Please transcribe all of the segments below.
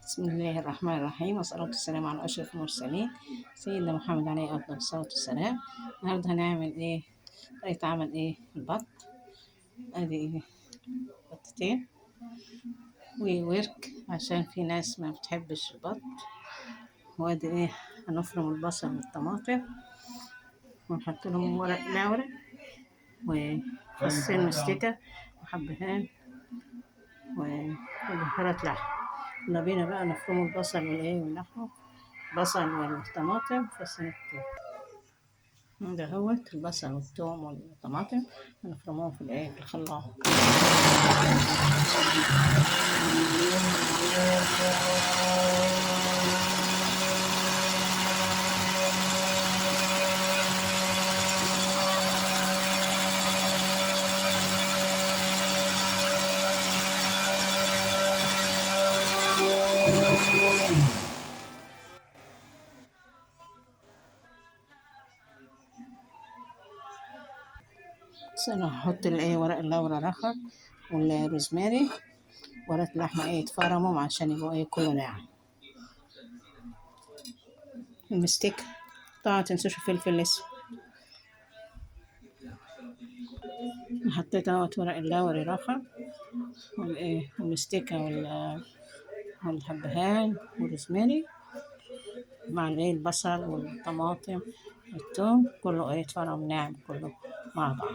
بسم الله الرحمن الرحيم، والصلاة والسلام على أشرف المرسلين سيدنا محمد عليه أفضل الصلاة والسلام. النهاردة هنعمل إيه؟ طريقة عمل إيه؟ البط. أدي بطتين وورك عشان في ناس ما بتحبش البط. وأدي إيه؟ هنفرم البصل والطماطم ونحط لهم ورق لورا وفصين مستكة وحبهان وبهارات لحم. يلا بينا بقى نفرم البصل والإيه واللحمة، البصل والطماطم في صينية التوم. ده هو البصل والثوم والطماطم هنفرموهم في الإيه في الخلاط. بس أنا هحط الإيه ورق اللورا الأخضر والروزماري، ورق اللحمة إيه يتفرموا عشان يبقوا إيه كله ناعم. المستيك طبعا متنسوش الفلفل الأسود. حطيت اهوت ورق اللوري الأخضر والإيه والمستيكة والحبهان والروزماري مع الإيه البصل والطماطم والثوم كله إيه يتفرم ناعم كله مع بعض.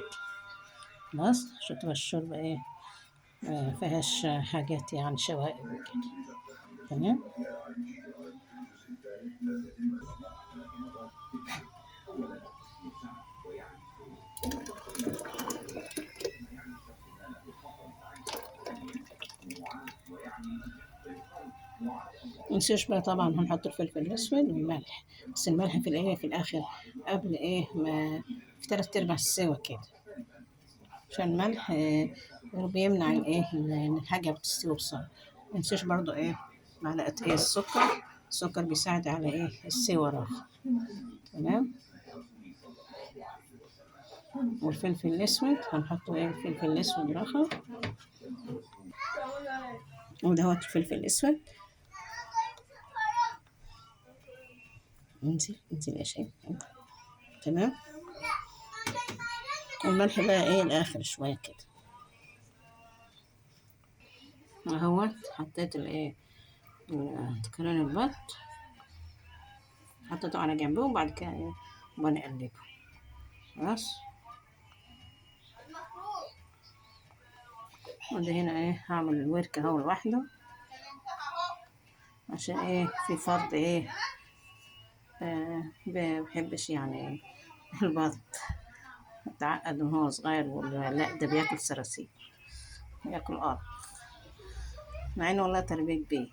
خلاص عشان تبقى الشوربة إيه مفيهاش حاجات يعني شوائب وكده. تمام. منسيش بقى طبعا هنحط الفلفل الأسود والملح، بس الملح في الإيه في الآخر قبل إيه ما في 3/4 السوا كده، عشان الملح بيمنع الإيه إن الحاجة بتستوي بسرعة. منسيش برضو إيه معلقة إيه السكر بيساعد على إيه السوا الآخر. تمام. والفلفل الأسود هنحطه إيه الفلفل الأسود الآخر، ودهوت الفلفل الأسود. انزل يا شيخ. تمام. والملح بقى ايه الاخر شويه كده اهوت. حطيت الايه تكرين البط، حطيته على جنبه وبعد كده ايه بنقلبه. خلاص. وده هنا ايه هعمل الورك اهو لوحده عشان ايه في فرد ايه بحبش يعني البط تعقد من هو صغير ولا لا، ده بياكل صراصير بياكل ارض، مع انه والله تربية بيت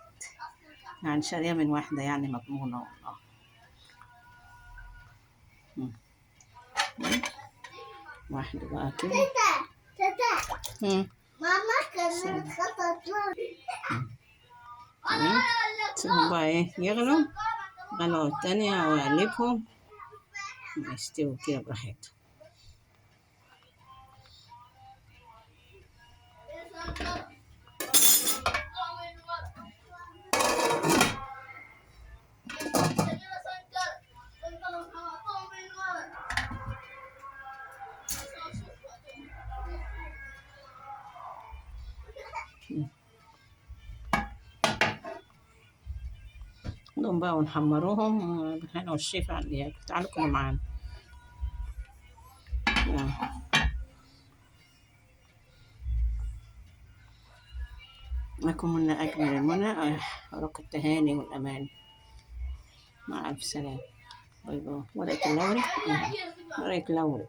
يعني شارية من واحدة يعني مضمونة والله. مم. واحدة بقى كده. ماما كانت خطط. سيبهم بقى ايه يغلوا غلوة التانية واقلبهم يستووا كده براحتهم. خدهم بقى ونحمروهم بالهنا والشفا على اللي ياكل. تعالوا كلوا معانا. لكم منا أجمل المنى، أرق التهاني والأمان. مع ألف سلامة. باي باي. ورقة اللوري. ورقة اللوري.